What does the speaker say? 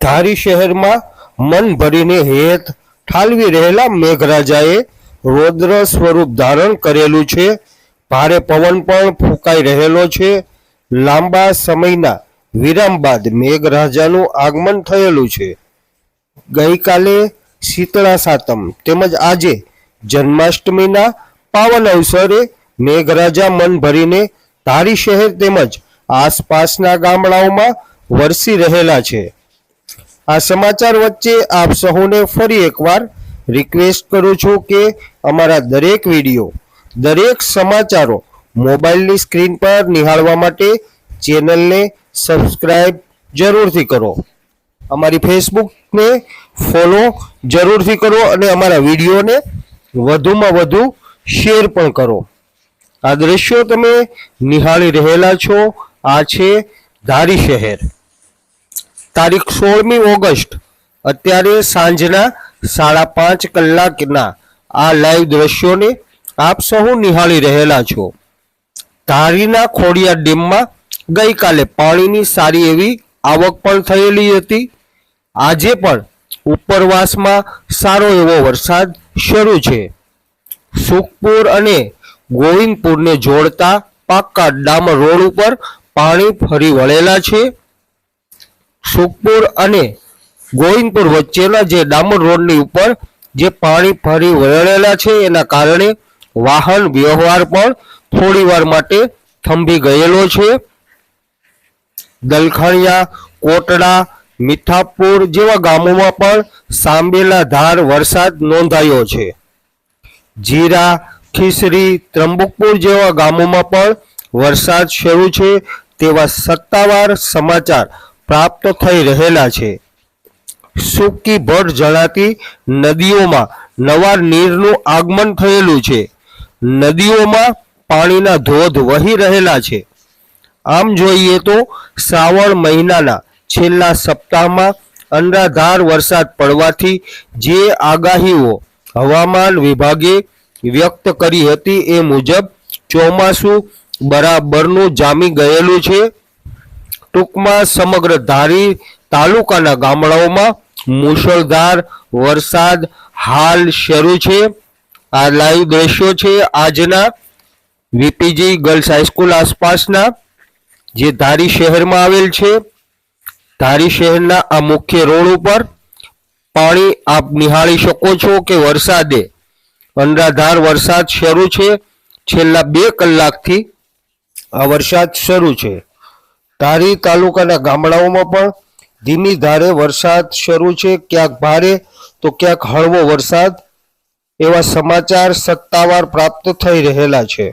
ધારી શહેરમાં મન ભરીને હેત ઠાલવી રહેલા મેઘરાજાએ રૌદ્ર સ્વરૂપ ધારણ કરેલું છે. ભારે પવન પણ ફૂંકાઈ રહેલો છે. લાંબા સમયના વિરામ બાદ મેઘરાજાનું આગમન થયેલું છે. ગઈકાલે શીતળા સાતમ તેમજ આજે જન્માષ્ટમીના પાવન અવસરે મેઘરાજા મન ભરીને ધારી શહેર તેમજ આસપાસના ગામડાઓમાં વરસી રહેલા છે. આ સમાચાર વચ્ચે આપ સૌને ફરી એકવાર રિક્વેસ્ટ કરું છું કે અમારા દરેક વિડીયો, દરેક સમાચારો મોબાઈલની સ્ક્રીન પર નિહાળવા માટે ચેનલને સબસ્ક્રાઇબ જરૂરથી કરો. અમારી ફેસબુકને ફોલો જરૂરથી કરો અને અમારા વિડીયોને વધુમાં વધુ શેર પણ કરો. આ દ્રશ્યો તમે નિહાળી રહેલા છો. આ છે ધારી શહેર. તારીખ 16મી ઓગસ્ટ, અત્યારે સાંજના 5:30 કલાકના આ લાઈવ દ્રશ્યોને આપ સૌ નિહાળી રહેલા છો. ધારીના ખોડિયાર ડેમમાં ગઈકાલે પાણીની સારી એવી આવક પણ થયેલી હતી. આજે પણ ઉપરવાસમાં સારો એવો વરસાદ શરૂ છે. સુખપુર અને ગોવિંદપુરને જોડતા પાક્કા ડામર રોડ ઉપર પાણી ફરી વળેલા છે. સુખપુર અને ગોવિંદપુર વચ્ચેના જે ડામર રોડની ઉપર જે પાણી ફરી વળેલા છે એના કારણે વાહન વ્યવહાર પણ થોડી વાર માટે થંભી ગયેલો છે. દલખાણિયા, કોટડા, મીઠાપુર જેવા ગામોમાં પણ સાંબેલા ધાર વરસાદ નોંધાયો છે. જીરા, ખીસરી, ત્રંબકપુર જેવા ગામોમાં પણ વરસાદ શરૂ છે તેવા સત્તાવાર સમાચાર પ્રાપ્ત થઈ રહેલા છે. સૂકી ભર જણાતી નદીઓમાં નવા નીરનું આગમન થયેલું છે. નદીઓમાં પાણીના ધોધ વહી રહેલા છે. આમ જોઈએ તો શ્રાવણ મહિનાના છેલ્લા સપ્તાહમાં અનરાધાર વરસાદ પડવાથી જે આગાહીઓ હવામાન વિભાગે વ્યક્ત કરી હતી એ મુજબ ચોમાસું બરાબરનું જામી ગયેલું છે. ટૂંકમાં સમગ્ર ધારી તાલુકાના ગામડાઓમાં મુશળધાર વરસાદ હાલ શરૂ છે. આ લાઈવ દ્રશ્યો છે આજના વીપીજી ગર્લ્સ હાઈસ્કૂલ આસપાસના, જે ધારી શહેરમાં આવેલ છે. ધારી શહેરના આ મુખ્ય રોડ ઉપર પાણી આપ નિહાળી શકો છો કે વરસાદે અનરાધાર વરસાદ શરૂ છે. છેલ્લા 2 કલાકથી આ વરસાદ શરૂ છે. ધારી તાલુકાના ગામડાઓમાં પણ ધીમી ધારે વરસાદ શરૂ છે. ક્યાંક ભારે તો ક્યાંક હળવો વરસાદ, એવા સમાચાર સત્તાવાર પ્રાપ્ત થઈ રહેલા છે.